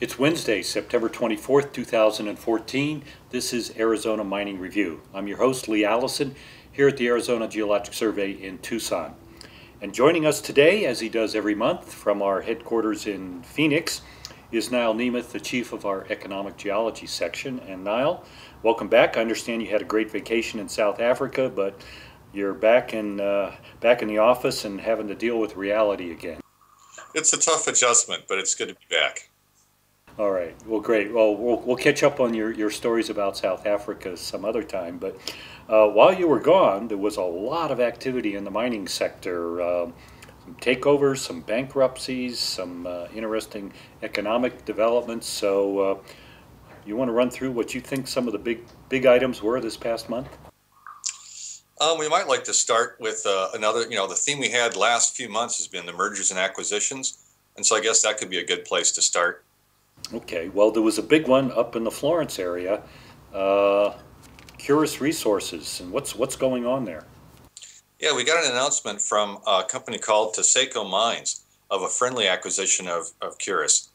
It's Wednesday, September 24th, 2014. This is Arizona Mining Review. I'm your host, Lee Allison, here at the Arizona Geologic Survey in Tucson. And joining us today, as he does every month from our headquarters in Phoenix, is Nyal Niemuth, the chief of our Economic Geology section. And Nyal, welcome back. I understand you had a great vacation in South Africa, but you're back in the office and having to deal with reality again. It's a tough adjustment, but it's good to be back. All right. Well, great. Well, we'll catch up on your stories about South Africa some other time. But while you were gone, there was a lot of activity in the mining sector. Some takeovers, some bankruptcies, some interesting economic developments. So you want to run through what you think some of the big items were this past month? We might like to start with another, the theme we had last few months has been the mergers and acquisitions. And so I guess that could be a good place to start. Okay, well, there was a big one up in the Florence area, Curious Resources, and what's going on there? Yeah, we got an announcement from a company called Taseko Mines of a friendly acquisition of Curious.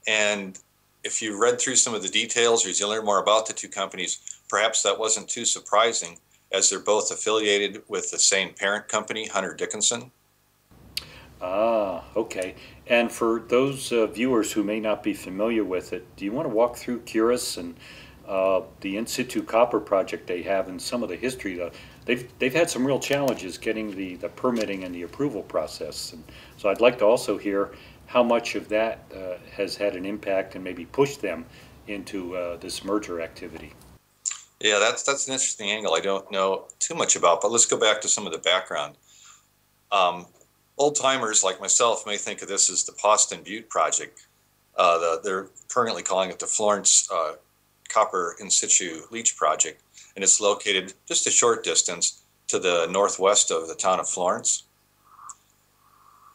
And if you read through some of the details or you learn more about the two companies, perhaps that wasn't too surprising, as they're both affiliated with the same parent company, Hunter Dickinson. Ah, okay. And for those viewers who may not be familiar with it, do you want to walk through Curious and the in situ copper project they have and some of the history? They've had some real challenges getting the permitting and the approval process. And so I'd like to also hear how much of that has had an impact and maybe pushed them into this merger activity. Yeah, that's an interesting angle I don't know too much about, but let's go back to some of the background. Old-timers like myself may think of this as the Poston Butte project. They're currently calling it the Florence Copper In Situ Leach Project, and it's located just a short distance to the northwest of the town of Florence.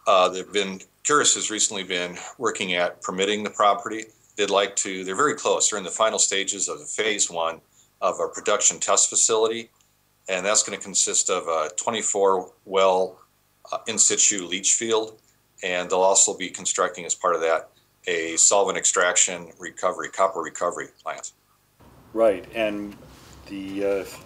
Curious has recently been working at permitting the property. They're very close. They're in the final stages of the phase one of a production test facility, and that's going to consist of a 24-well in situ leach field, and they'll also be constructing as part of that a solvent extraction copper recovery plant. Right, and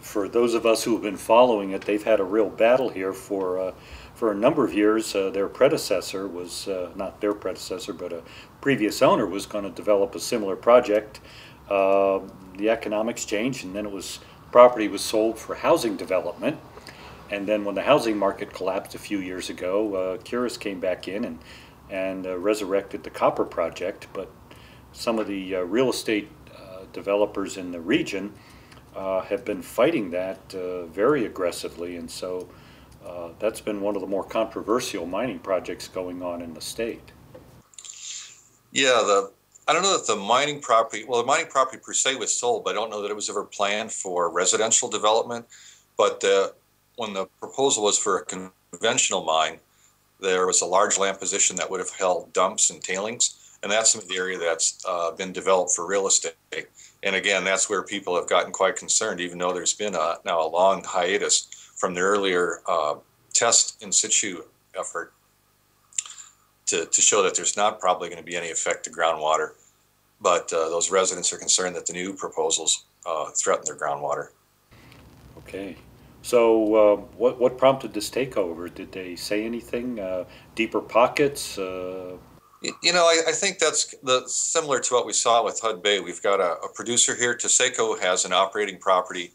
for those of us who have been following it, they've had a real battle here for a number of years. Their predecessor was not their predecessor, but a previous owner was going to develop a similar project. The economics changed, and then property was sold for housing development. And then when the housing market collapsed a few years ago, Curious came back in and resurrected the copper project. But some of the real estate developers in the region have been fighting that very aggressively. And so that's been one of the more controversial mining projects going on in the state. Yeah, I don't know that the mining property per se was sold, but I don't know that it was ever planned for residential development. But when the proposal was for a conventional mine, there was a large land position that would have held dumps and tailings, and that's some of the area that's been developed for real estate. And again, that's where people have gotten quite concerned, even though there's been now a long hiatus from the earlier test in situ effort to show that there's not probably going to be any effect to groundwater. But those residents are concerned that the new proposals threaten their groundwater. Okay. So what prompted this takeover? Did they say anything? Deeper pockets? I think that's similar to what we saw with Hud Bay. We've got a producer here. Taseko has an operating copper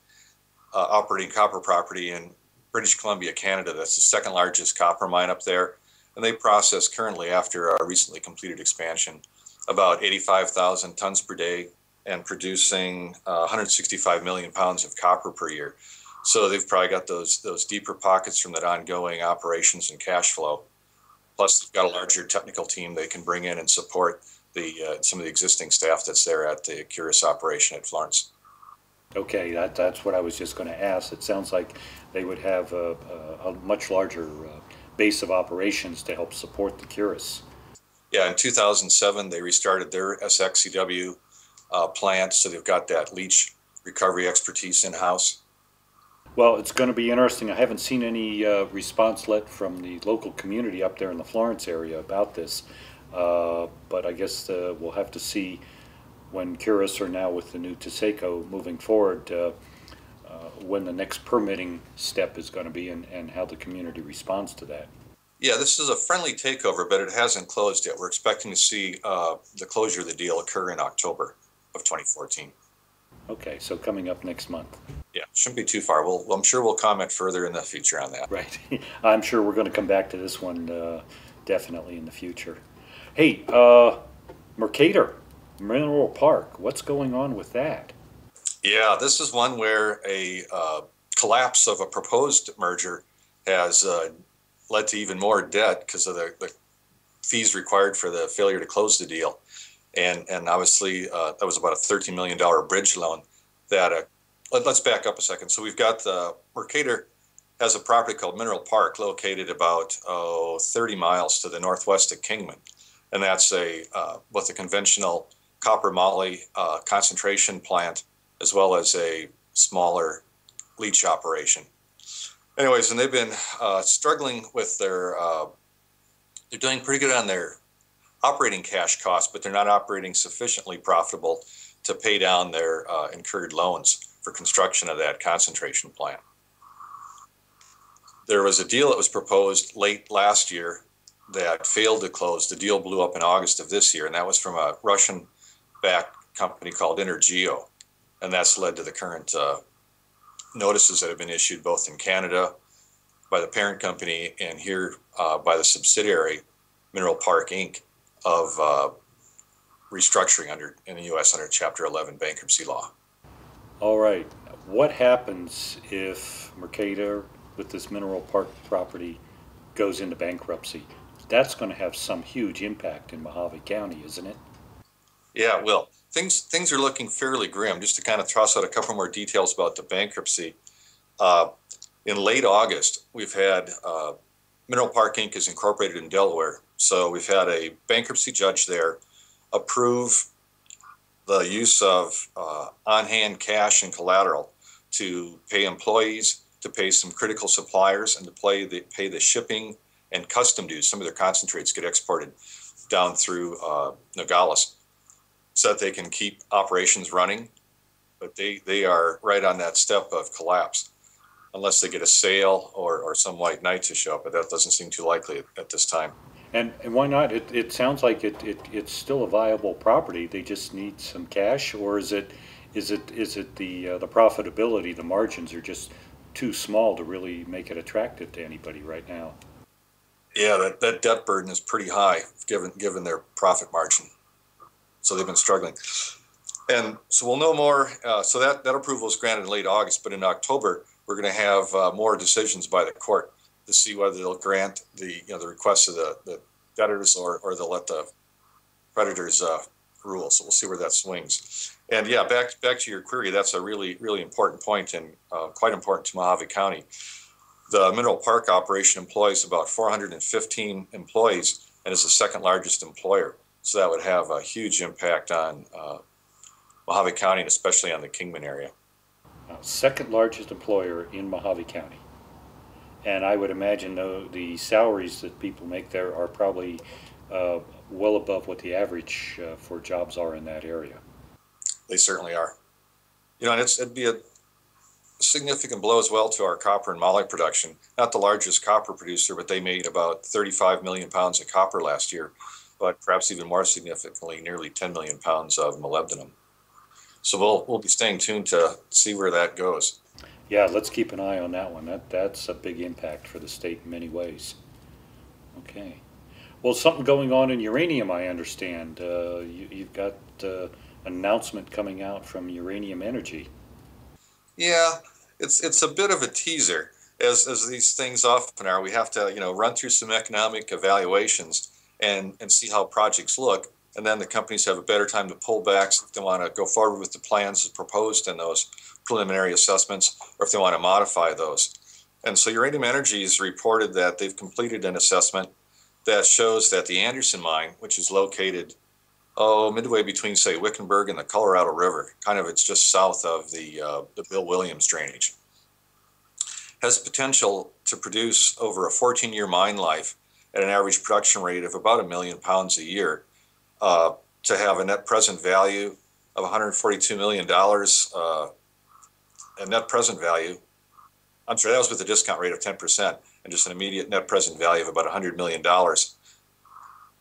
property in British Columbia, Canada. That's the second largest copper mine up there. And they process currently, after a recently completed expansion, about 85,000 tons per day and producing 165 million pounds of copper per year. So they've probably got those deeper pockets from that ongoing operations and cash flow. Plus, they've got a larger technical team they can bring in and support some of the existing staff that's there at the Curious operation at Florence. Okay, that's what I was just going to ask. It sounds like they would have a much larger base of operations to help support the Curious. Yeah, in 2007, they restarted their SXCW plant, so they've got that leach recovery expertise in-house. Well, it's going to be interesting. I haven't seen any response yet from the local community up there in the Florence area about this. But I guess we'll have to see when Curis or now with the new Taseko moving forward, when the next permitting step is going to be and how the community responds to that. Yeah, this is a friendly takeover, but it hasn't closed yet. We're expecting to see the closure of the deal occur in October of 2014. Okay, so coming up next month. Yeah, shouldn't be too far. I'm sure we'll comment further in the future on that. Right. I'm sure we're going to come back to this one definitely in the future. Hey, Mercator Mineral Park, what's going on with that? Yeah, this is one where a collapse of a proposed merger has led to even more debt because of the fees required for the failure to close the deal. And obviously, that was about a $13 million bridge loan that, let's back up a second. So we've got Mercator has a property called Mineral Park located about 30 miles to the northwest of Kingman. And that's both a conventional copper moly concentration plant as well as a smaller leach operation. Anyways, and they've been struggling with they're doing pretty good on their operating cash costs, but they're not operating sufficiently profitable to pay down their incurred loans for construction of that concentration plant. There was a deal that was proposed late last year that failed to close. The deal blew up in August of this year, and that was from a Russian-backed company called Intergeo, and that's led to the current notices that have been issued both in Canada by the parent company and here by the subsidiary, Mineral Park Inc., of restructuring in the U.S. under Chapter 11 bankruptcy law. All right. What happens if Mercator, with this Mineral Park property, goes into bankruptcy? That's going to have some huge impact in Mojave County, isn't it? Yeah, well, things are looking fairly grim. Just to kind of toss out a couple more details about the bankruptcy. In late August, we've had Mineral Park Inc. is incorporated in Delaware. So we've had a bankruptcy judge there approve the use of on-hand cash and collateral to pay employees, to pay some critical suppliers, and to pay the shipping and custom dues. Some of their concentrates get exported down through Nogales so that they can keep operations running. But they are right on that step of collapse unless they get a sale or some white knight to show up, but that doesn't seem too likely at this time. And why not? It sounds like it's still a viable property. They just need some cash, or is it the profitability, the margins are just too small to really make it attractive to anybody right now? Yeah, that debt burden is pretty high given their profit margin. So they've been struggling. And so we'll know more. So that approval is granted in late August, but in October, we're going to have more decisions by the court to see whether they'll grant the requests of the debtors or they'll let the creditors rule. So we'll see where that swings. And yeah, back to your query, that's a really, really important point and quite important to Mojave County. The Mineral Park operation employs about 415 employees and is the second largest employer. So that would have a huge impact on Mojave County and especially on the Kingman area. Second largest employer in Mojave County. And I would imagine the salaries that people make there are probably well above what the average for jobs are in that area. They certainly are. And it'd be a significant blow as well to our copper and moly production. Not the largest copper producer, but they made about 35 million pounds of copper last year, but perhaps even more significantly, nearly 10 million pounds of molybdenum. So we'll be staying tuned to see where that goes. Yeah, let's keep an eye on that one. That's a big impact for the state in many ways. Okay. Well, something going on in uranium, I understand. You've got an announcement coming out from Uranium Energy. Yeah, it's a bit of a teaser, as these things often are. We have to run through some economic evaluations and see how projects look, and then the companies have a better time to pull back if they want to go forward with the plans proposed in those preliminary assessments, or if they want to modify those. And so Uranium Energy has reported that they've completed an assessment that shows that the Anderson mine, which is located midway between, say, Wickenburg and the Colorado River, it's just south of the Bill Williams drainage, has potential to produce over a 14-year mine life at an average production rate of about 1 million pounds a year. To have a net present value of $142 million, a net present value, I'm sorry, that was with a discount rate of 10%, and just an immediate net present value of about $100 million.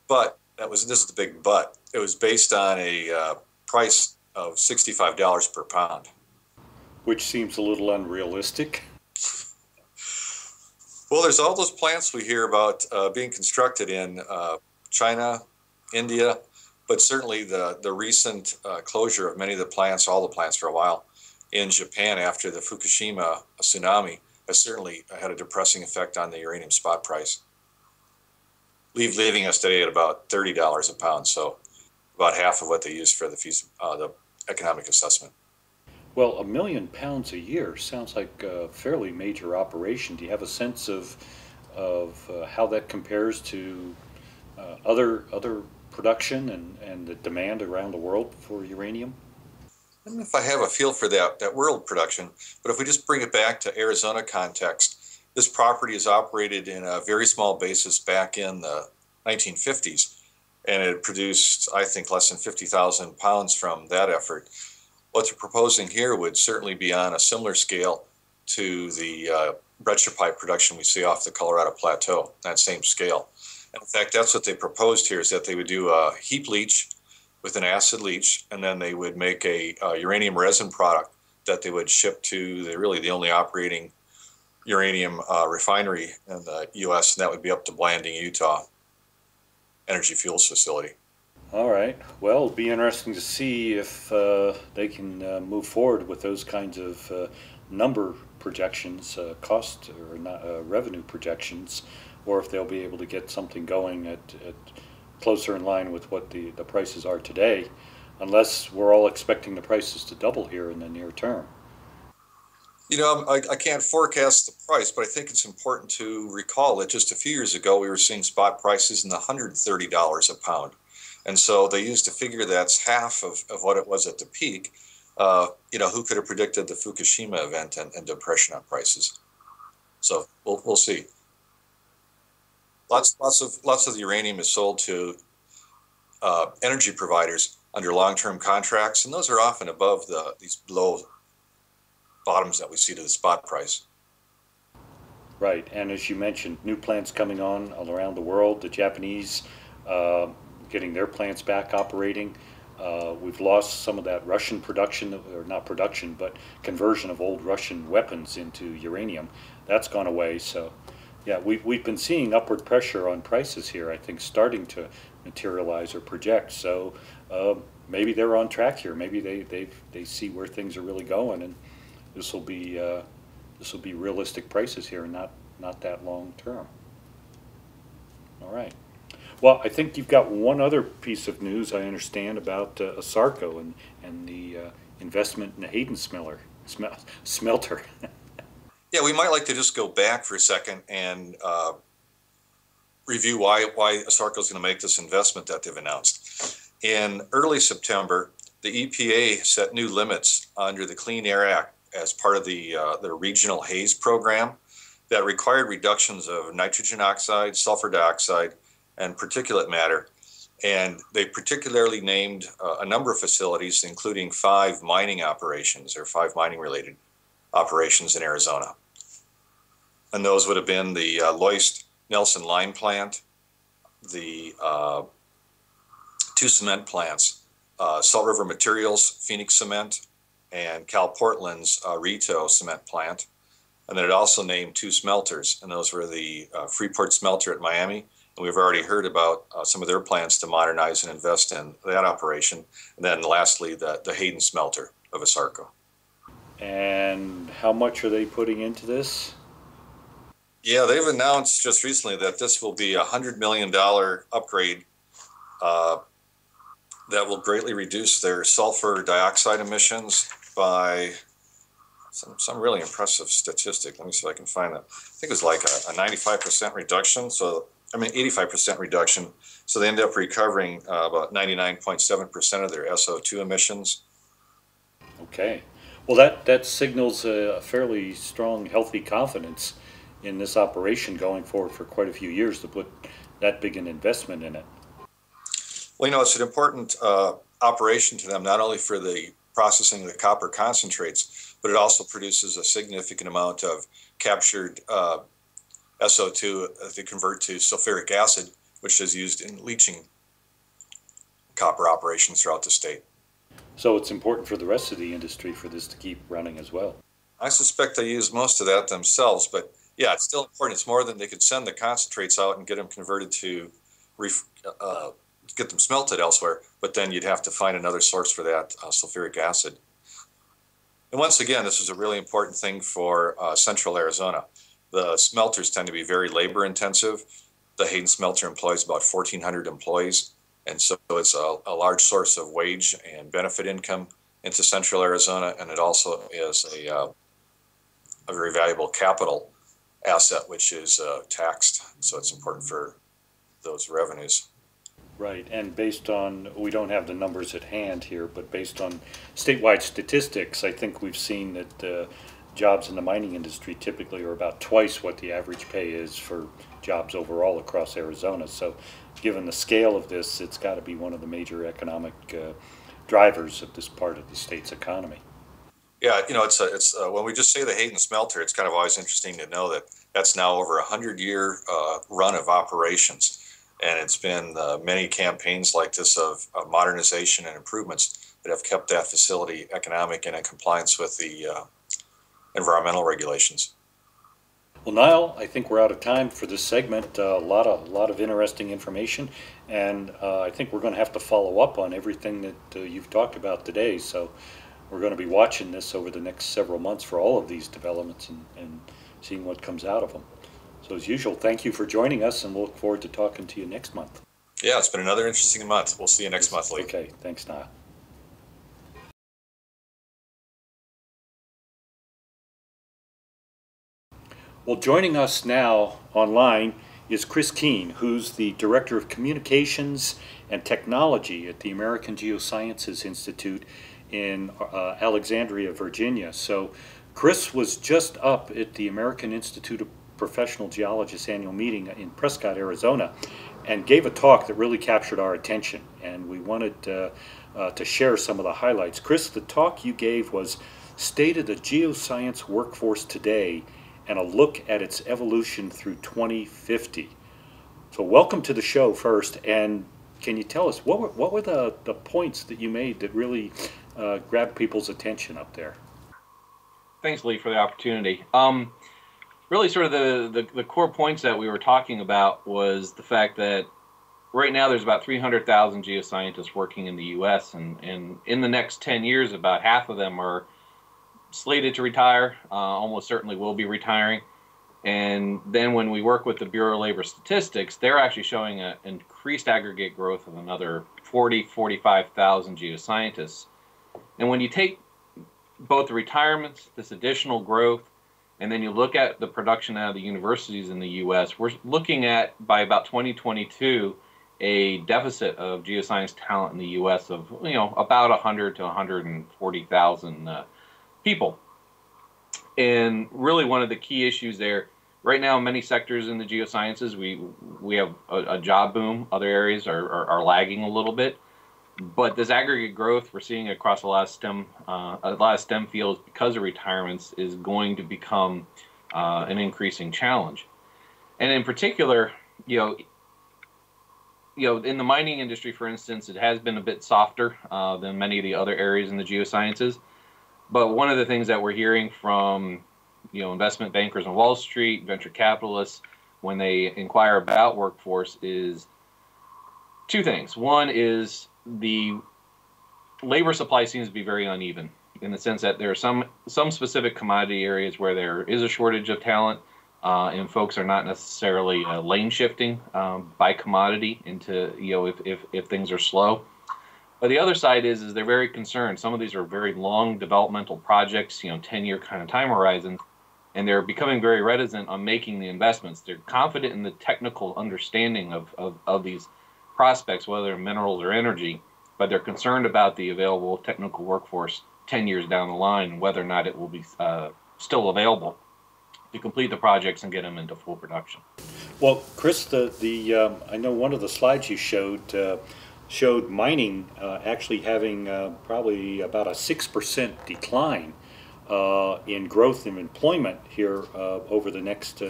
But this is the big but. It was based on a price of $65 per pound. Which seems a little unrealistic. Well, there's all those plants we hear about being constructed in China, India, but certainly the recent closure of many of the plants, all the plants for a while, in Japan after the Fukushima tsunami has certainly had a depressing effect on the uranium spot price, leaving us today at about $30 a pound, so about half of what they used for the economic assessment. Well, 1 million pounds a year sounds like a fairly major operation. Do you have a sense of how that compares to other production and the demand around the world for uranium? I don't know if I have a feel for that world production, but if we just bring it back to Arizona context, this property is operated in a very small basis back in the 1950s, and it produced, I think, less than 50,000 pounds from that effort. What they're proposing here would certainly be on a similar scale to the breccia pipe production we see off the Colorado Plateau, that same scale. And in fact, that's what they proposed here, is that they would do a heap leach with an acid leach, and then they would make a uranium resin product that they would ship to the only operating uranium refinery in the U.S., and that would be up to Blanding, Utah Energy Fuels Facility. All right. Well, it'll be interesting to see if they can move forward with those kinds of number projections, cost or not, revenue projections, or if they'll be able to get something going at closer in line with what the prices are today, unless we're all expecting the prices to double here in the near term. You know, I can't forecast the price, but I think it's important to recall that just a few years ago we were seeing spot prices in the $130 a pound. And so they used to figure that's half of what it was at the peak. Who could have predicted the Fukushima event and depression on prices? So we'll see. Lots of the uranium is sold to energy providers under long-term contracts, and those are often above these low bottoms that we see to the spot price. Right, and as you mentioned, new plants coming on all around the world. The Japanese getting their plants back operating. We've lost some of that Russian production, or not production, but conversion of old Russian weapons into uranium. That's gone away. So, yeah, we've been seeing upward pressure on prices here, I think, starting to materialize or project. So maybe they're on track here. Maybe they see where things are really going, and this will be realistic prices here, and not that long term. All right. Well, I think you've got one other piece of news I understand about ASARCO and the investment in the Hayden smelter. Yeah, we might like to just go back for a second and review why ASARCO is going to make this investment that they've announced. In early September, the EPA set new limits under the Clean Air Act as part of their regional haze program that required reductions of nitrogen oxide, sulfur dioxide, and particulate matter. And they particularly named a number of facilities, including 5 mining operations, or 5 mining-related operations in Arizona. And those would have been the Loist Nelson Lime Plant, the 2 cement plants, Salt River Materials, Phoenix Cement, and Cal Portland's Rito Cement Plant. And then it also named 2 smelters, and those were the Freeport Smelter at Miami. And we've already heard about some of their plans to modernize and invest in that operation. And then lastly, the Hayden Smelter of ASARCO. And how much are they putting into this? Yeah, they've announced just recently that this will be a $100 million upgrade that will greatly reduce their sulfur dioxide emissions by some really impressive statistic. Let me see if I can find it. I think it was like a 95% reduction. 85% reduction. So they end up recovering about 99.7% of their SO2 emissions. Okay. Well, that signals a fairly strong, healthy confidence in this operation going forward for quite a few years to put that big an investment in it. Well, it's an important operation to them, not only for the processing of the copper concentrates, but it also produces a significant amount of captured SO2 to convert to sulfuric acid, which is used in leaching copper operations throughout the state. So it's important for the rest of the industry for this to keep running as well. I suspect they use most of that themselves, but yeah, it's still important. It's more than they could send the concentrates out and get them converted to get them smelted elsewhere, but then you'd have to find another source for that sulfuric acid. And once again, this is a really important thing for central Arizona. The smelters tend to be very labor intensive. The Hayden smelter employs about 1,400 employees, and so it's a large source of wage and benefit income into central Arizona, and it also is a very valuable capital asset, which is taxed, so it's important for those revenues. Right, and based on, we don't have the numbers at hand here, but based on statewide statistics, I think we've seen that jobs in the mining industry typically are about twice what the average pay is for jobs overall across Arizona. So given the scale of this, it's got to be one of the major economic drivers of this part of the state's economy. Yeah, it's when we just say the Hayden smelter, it's kind of always interesting to know that that's now over 100-year run of operations. And it's been many campaigns like this of modernization and improvements that have kept that facility economic and in compliance with the environmental regulations. Well, Niall, I think we're out of time for this segment. A lot of interesting information, and I think we're going to have to follow up on everything that you've talked about today. So we're going to be watching this over the next several months for all of these developments and seeing what comes out of them. So as usual, thank you for joining us, and we'll look forward to talking to you next month. Yeah, it's been another interesting month. We'll see you next month, Lee. Okay, thanks, Niall. Well, joining us now online is Chris Keane, who's the Director of Communications and Technology at the American Geosciences Institute in Alexandria, Virginia. So Chris was just up at the American Institute of Professional Geologists annual meeting in Prescott, Arizona, and gave a talk that really captured our attention, and we wanted to share some of the highlights. Chris, the talk you gave was State of the Geoscience Workforce Today and a look at its evolution through 2050. So welcome to the show first, and can you tell us what were the points that you made that really grabbed people's attention up there? Thanks, Lee, for the opportunity. Really sort of the core points that we were talking about was the fact that right now there's about 300,000 geoscientists working in the U.S. and in the next 10 years, about half of them are slated to retire, almost certainly will be retiring. And then when we work with the Bureau of Labor Statistics, they're actually showing an increased aggregate growth of another 45,000 geoscientists. And when you take both the retirements, this additional growth, and then you look at the production out of the universities in the U.S., we're looking at, by about 2022, a deficit of geoscience talent in the U.S. of, about 100 to 140,000 people. And really one of the key issues there, right now in many sectors in the geosciences, we have a job boom. Other areas are lagging a little bit. But this aggregate growth we're seeing across a lot of STEM fields because of retirements is going to become an increasing challenge. And in particular, in the mining industry, for instance, it has been a bit softer than many of the other areas in the geosciences. But one of the things that we're hearing from investment bankers on Wall Street, venture capitalists, when they inquire about workforce, is two things. One is the labor supply seems to be very uneven in the sense that there are some specific commodity areas where there is a shortage of talent, and folks are not necessarily lane shifting by commodity into if things are slow. But the other side is they're very concerned. Some of these are very long developmental projects, 10-year kind of time horizons, and they're becoming very reticent on making the investments. They're confident in the technical understanding of these prospects, whether they're minerals or energy, but they're concerned about the available technical workforce 10 years down the line and whether or not it will be still available to complete the projects and get them into full production. Well, Chris, I know one of the slides you showed mining actually having probably about a 6% decline in growth in employment here over the next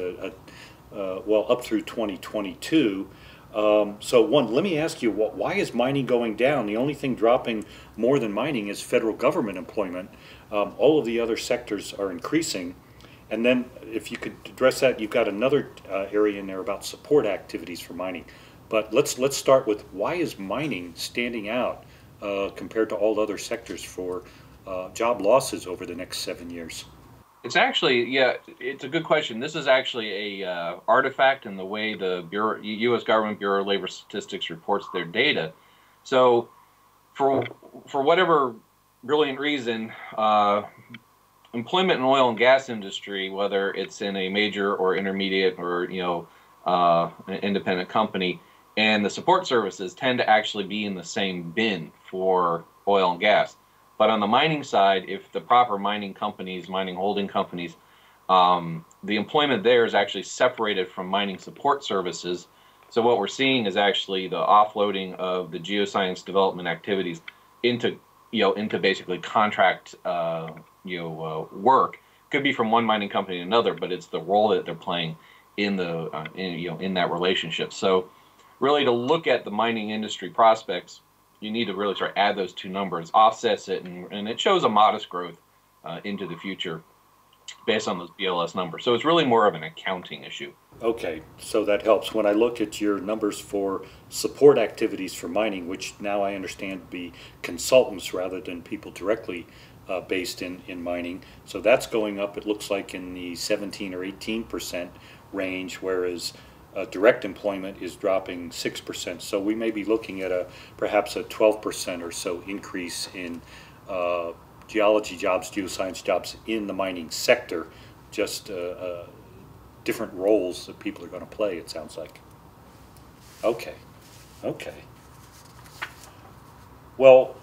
well, up through 2022. So let me ask you, why is mining going down? The only thing dropping more than mining is federal government employment. All of the other sectors are increasing. And then if you could address that, you've got another area in there about support activities for mining. But let's start with, why is mining standing out compared to all other sectors for job losses over the next 7 years? It's actually, yeah, it's a good question. This is actually a artifact in the way the U.S. Government Bureau of Labor Statistics reports their data. So, for whatever brilliant reason, employment in oil and gas industry, whether it's in a major or intermediate or an independent company, and the support services tend to actually be in the same bin for oil and gas. But on the mining side, if the proper mining companies, mining holding companies, the employment there is actually separated from mining support services. So what we're seeing is actually the offloading of the geoscience development activities into basically contract work. Could be from one mining company to another, but it's the role that they're playing in the in that relationship. So really, to look at the mining industry prospects, you need to really sort of add those two numbers, offsets it, and it shows a modest growth into the future based on those BLS numbers. So it's really more of an accounting issue. Okay, so that helps. When I look at your numbers for support activities for mining, which now I understand to be consultants rather than people directly based in mining, so that's going up, it looks like, in the 17 or 18% range, whereas direct employment is dropping 6%. So we may be looking at perhaps a 12% or so increase in geology jobs, geoscience jobs in the mining sector, just different roles that people are going to play, it sounds like. Okay, okay. Well,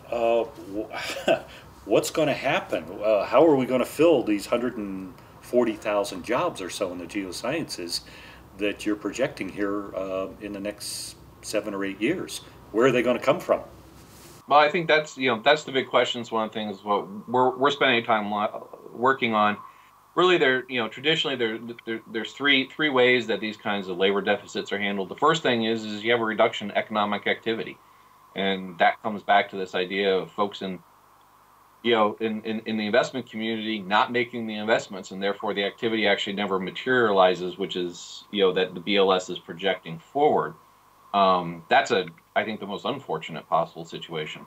what's going to happen? How are we going to fill these 140,000 jobs or so in the geosciences that you're projecting here in the next 7 or 8 years? Where are they going to come from? Well, I think that's the big question. It's one of the things what we're spending time working on. Really, traditionally there's three ways that these kinds of labor deficits are handled. The first thing is you have a reduction in economic activity, and that comes back to this idea of folks in the investment community not making the investments, and therefore the activity actually never materializes, which is that the BLS is projecting forward. That's I think the most unfortunate possible situation.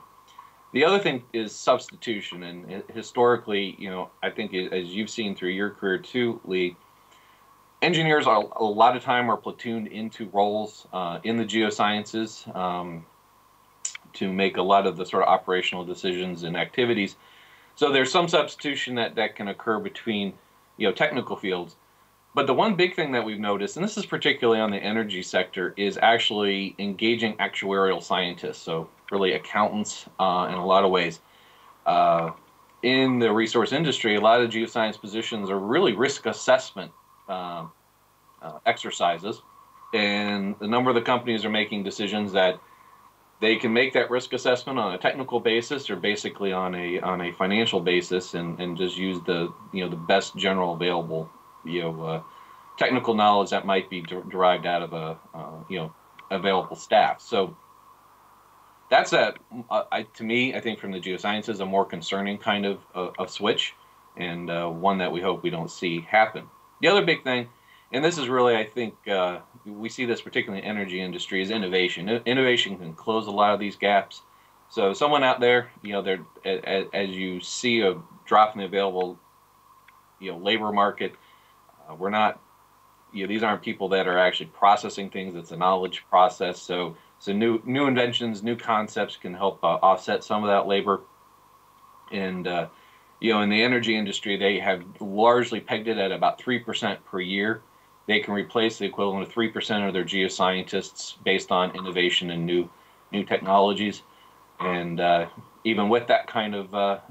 The other thing is substitution, and historically, I think as you've seen through your career too, Lee, engineers a lot of time are platooned into roles in the geosciences to make a lot of the sort of operational decisions and activities. So there's some substitution that can occur between technical fields. But the one big thing that we've noticed, and this is particularly on the energy sector, is actually engaging actuarial scientists, so really accountants in a lot of ways. In the resource industry, a lot of geoscience positions are really risk assessment exercises, and a number of the companies are making decisions that they can make that risk assessment on a technical basis or basically on a financial basis, and just use the best general available technical knowledge that might be derived out of available staff. So that's to me, I think from the geosciences, a more concerning kind of switch, and one that we hope we don't see happen. The other big thing, and this is really, I think, we see this particularly in the energy industry, is innovation. Innovation can close a lot of these gaps. So someone out there, as you see a drop in the available, labor market, we're not, these aren't people that are actually processing things. It's a knowledge process. So new inventions, new concepts can help offset some of that labor. And in the energy industry, they have largely pegged it at about 3% per year. They can replace the equivalent of 3% of their geoscientists based on innovation and new technologies. And even with that kind of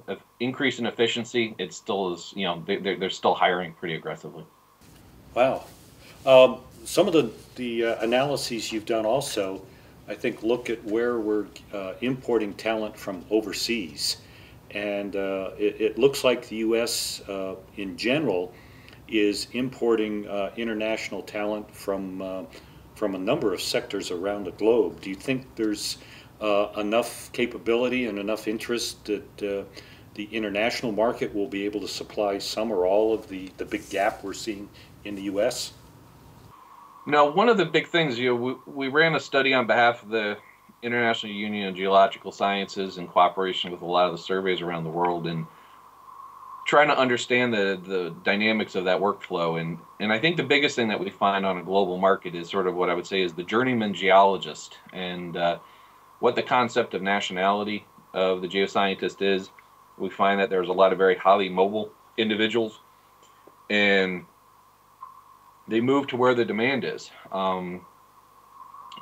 increase in efficiency, it still is, they're still hiring pretty aggressively. Wow. some of the analyses you've done also, I think, look at where we're importing talent from overseas. And it looks like the U.S. In general is importing international talent from a number of sectors around the globe. Do you think there's enough capability and enough interest that the international market will be able to supply some or all of the big gap we're seeing in the U.S.? Now, one of the big things, we ran a study on behalf of the International Union of Geological Sciences in cooperation with a lot of the surveys around the world, and trying to understand the dynamics of that workflow. And I think the biggest thing that we find on a global market is sort of what I would say is the journeyman geologist, and what the concept of nationality of the geoscientist is. We find that there's a lot of very highly mobile individuals, and they move to where the demand is.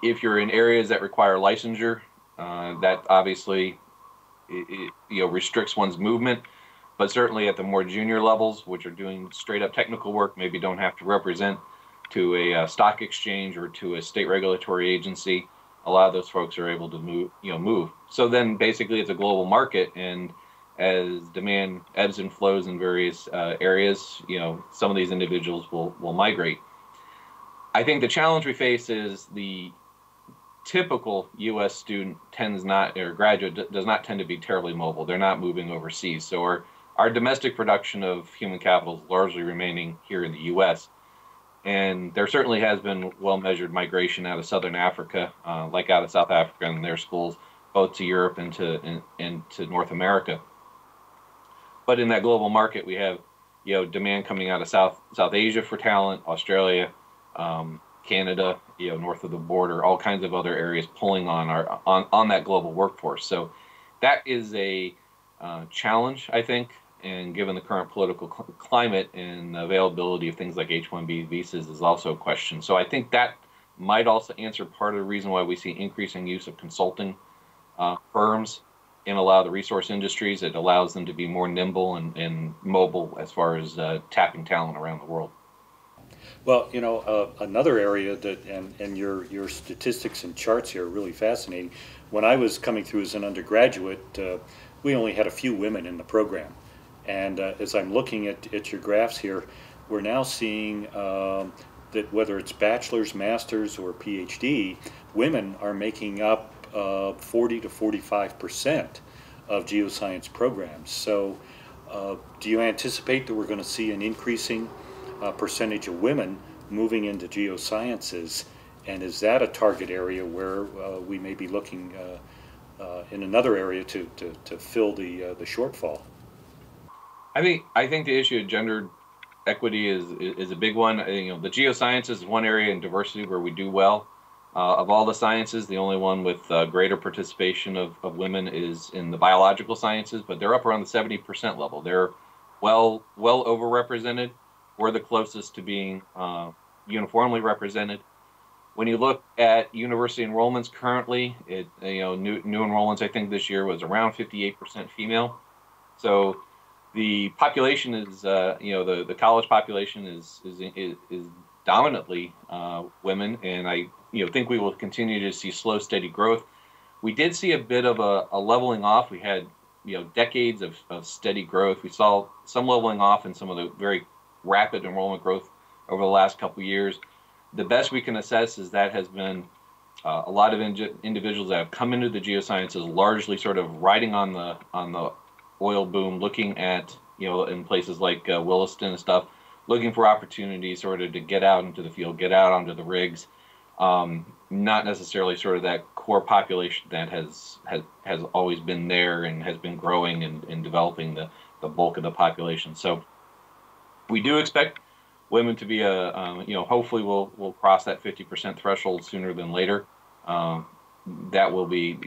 If you're in areas that require licensure, that obviously restricts one's movement. But certainly at the more junior levels, which are doing straight up technical work, maybe don't have to represent to a stock exchange or to a state regulatory agency, a lot of those folks are able to move. So then basically it's a global market, and as demand ebbs and flows in various areas, some of these individuals will migrate. I think the challenge we face is the typical U.S. student graduate does not tend to be terribly mobile. They're not moving overseas. So our domestic production of human capital is largely remaining here in the U.S. And there certainly has been well-measured migration out of Southern Africa, like out of South Africa and their schools, both to Europe and to North America. But in that global market, we have demand coming out of South Asia for talent, Australia, Canada, north of the border, all kinds of other areas pulling on that global workforce. So that is a challenge, I think. And given the current political climate and availability of things like H-1B visas is also a question. So I think that might also answer part of the reason why we see increasing use of consulting firms in a lot of the resource industries. It allows them to be more nimble and mobile as far as tapping talent around the world. Well, another area that, and your statistics and charts here are really fascinating. When I was coming through as an undergraduate, we only had a few women in the program. And as I'm looking at your graphs here, we're now seeing that whether it's bachelor's, master's, or PhD, women are making up 40 to 45% of geoscience programs. So do you anticipate that we're going to see an increasing percentage of women moving into geosciences? And is that a target area where we may be looking in another area to fill the shortfall? I think the issue of gender equity is a big one. The geosciences is one area in diversity where we do well. Of all the sciences, the only one with greater participation of women is in the biological sciences, but they're up around the 70% level. They're well overrepresented. We're the closest to being uniformly represented. When you look at university enrollments currently, new enrollments I think this year was around 58% female. So the population is, the college population is dominantly women, and I think we will continue to see slow, steady growth. We did see a bit of a leveling off. We had decades of steady growth. We saw some leveling off in some of the very rapid enrollment growth over the last couple of years. The best we can assess is that has been a lot of individuals that have come into the geosciences largely sort of riding on the oil boom, looking at in places like Williston and stuff, looking for opportunities sort of to get out into the field, get out onto the rigs. Not necessarily sort of that core population that has always been there and has been growing and developing the bulk of the population. So we do expect women to be hopefully we'll cross that 50% threshold sooner than later. That will be,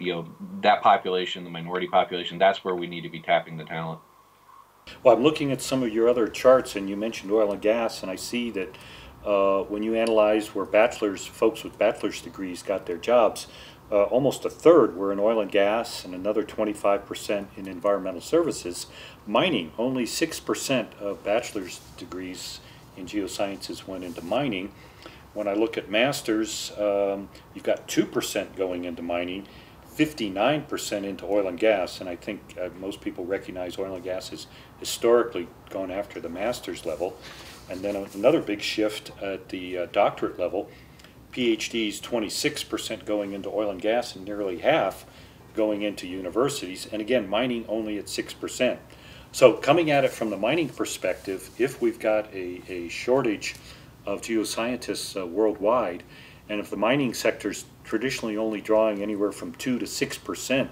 that population, the minority population, that's where we need to be tapping the talent. Well, I'm looking at some of your other charts, and you mentioned oil and gas, and I see that when you analyze where folks with bachelor's degrees got their jobs, almost a third were in oil and gas and another 25% in environmental services. Mining, only 6% of bachelor's degrees in geosciences went into mining. when I look at masters, you've got 2% going into mining, 59% into oil and gas, and I think most people recognize oil and gas has historically gone after the master's level. And then another big shift at the doctorate level, PhDs 26% going into oil and gas and nearly half going into universities, and again mining only at 6%. So coming at it from the mining perspective, if we've got a shortage of geoscientists worldwide, and if the mining sector's traditionally only drawing anywhere from 2 to 6%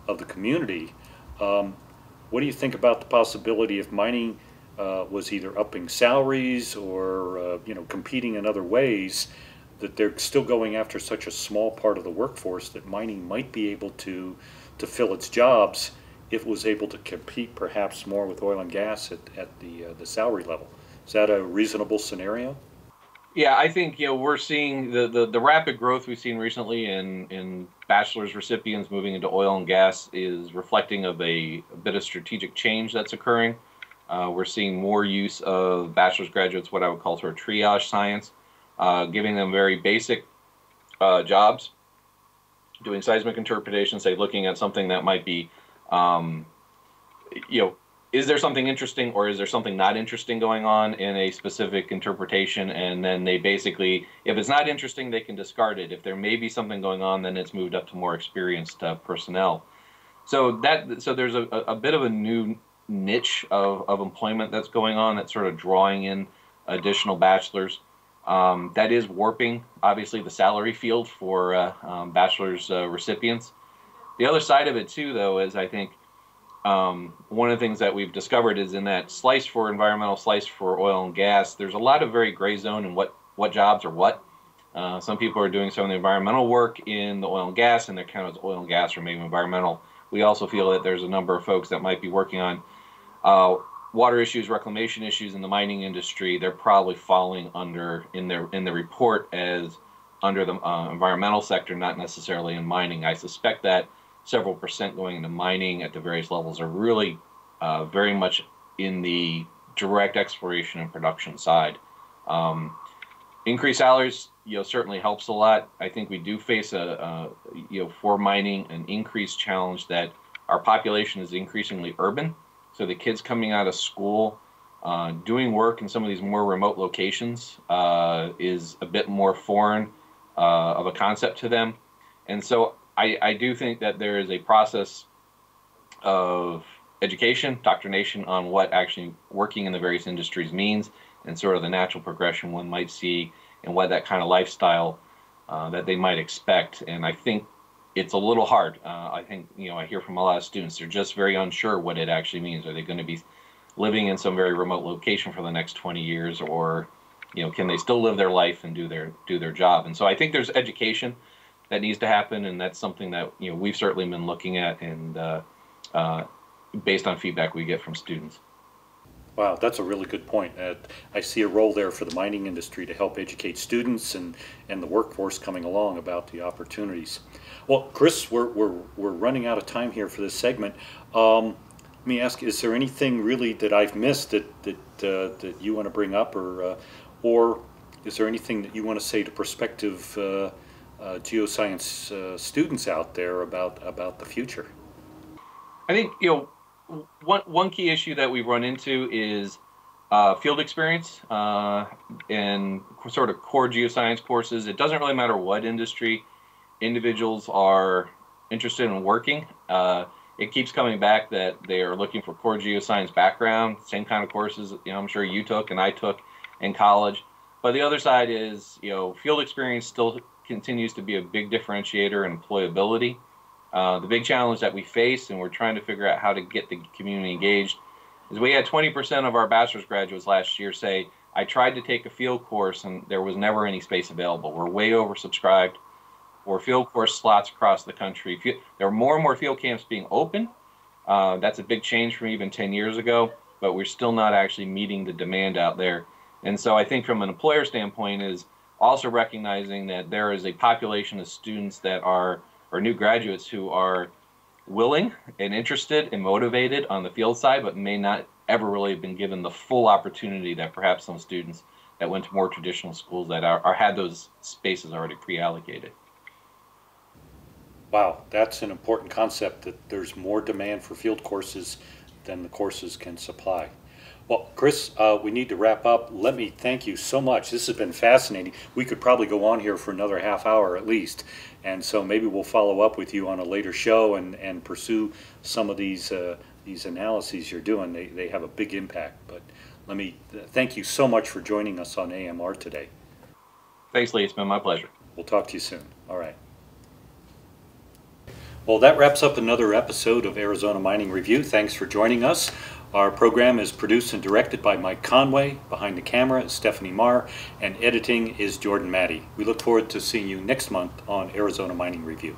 of the community, what do you think about the possibility if mining was either upping salaries or competing in other ways, that they're still going after such a small part of the workforce that mining might be able to fill its jobs if it was able to compete perhaps more with oil and gas at the salary level? Is that a reasonable scenario? Yeah, I think we're seeing the rapid growth we've seen recently in bachelor's recipients moving into oil and gas is reflecting of a bit of strategic change that's occurring. We're seeing more use of bachelor's graduates, what I would call sort of triage science, giving them very basic jobs, doing seismic interpretation, say looking at something that might be, is there something interesting or is there something not interesting going on in a specific interpretation? And then they basically, if it's not interesting, they can discard it. If there may be something going on, then it's moved up to more experienced personnel. So there's a bit of a new niche of employment that's going on that's sort of drawing in additional bachelors. That is warping, obviously, the salary field for bachelor's recipients. The other side of it, too, though, is I think one of the things that we've discovered is in that slice for environmental, slice for oil and gas, there's a lot of very gray zone in what jobs are what. Some people are doing some of the environmental work in the oil and gas, and they're counted as oil and gas or maybe environmental. We also feel that there's a number of folks that might be working on water issues, reclamation issues in the mining industry. They're probably falling under in the report as under the environmental sector, not necessarily in mining. I suspect that several percent going into mining at the various levels are really very much in the direct exploration and production side. Increased salaries, certainly helps a lot. I think we do face for mining an increased challenge that our population is increasingly urban. So the kids coming out of school, doing work in some of these more remote locations is a bit more foreign of a concept to them. And so I do think that there is a process of education, doctrination on what actually working in the various industries means and sort of the natural progression one might see and what that kind of lifestyle that they might expect. And I think it's a little hard. I think, I hear from a lot of students, they're just very unsure what it actually means. Are they going to be living in some very remote location for the next 20 years or, can they still live their life and do their job? And so I think there's education that needs to happen, and that's something that, we've certainly been looking at and based on feedback we get from students. Wow, that's a really good point. I see a role there for the mining industry to help educate students and the workforce coming along about the opportunities. Well, Chris, we're running out of time here for this segment. Let me ask, is there anything really that I've missed that you want to bring up, or is there anything that you want to say to prospective geoscience students out there about the future? I think one key issue that we've run into is field experience and sort of core geoscience courses. It doesn't really matter what industry individuals are interested in working. It keeps coming back that they are looking for core geoscience background, same kind of courses I'm sure you took and I took in college. But the other side is, field experience still continues to be a big differentiator in employability. The big challenge that we face, and we're trying to figure out how to get the community engaged, is we had 20% of our bachelor's graduates last year say, I tried to take a field course and there was never any space available. We're way oversubscribed for field course slots across the country. There are more and more field camps being open. That's a big change from even 10 years ago, but we're still not actually meeting the demand out there. And so I think from an employer standpoint is also recognizing that there is a population of students that are, or new graduates who are willing and interested and motivated on the field side, but may not ever really have been given the full opportunity that perhaps some students that went to more traditional schools that are had those spaces already pre-allocated. Wow, that's an important concept, that there's more demand for field courses than the courses can supply. Well, Chris, we need to wrap up. Let me thank you so much. This has been fascinating. We could probably go on here for another half hour at least. And so maybe we'll follow up with you on a later show and pursue some of these analyses you're doing. They have a big impact. But let me thank you so much for joining us on AMR today. Thanks, Lee. It's been my pleasure. We'll talk to you soon. All right. Well, that wraps up another episode of Arizona Mining Review. Thanks for joining us. Our program is produced and directed by Mike Conway. Behind the camera is Stephanie Marr, and editing is Jordan Matty. We look forward to seeing you next month on Arizona Mining Review.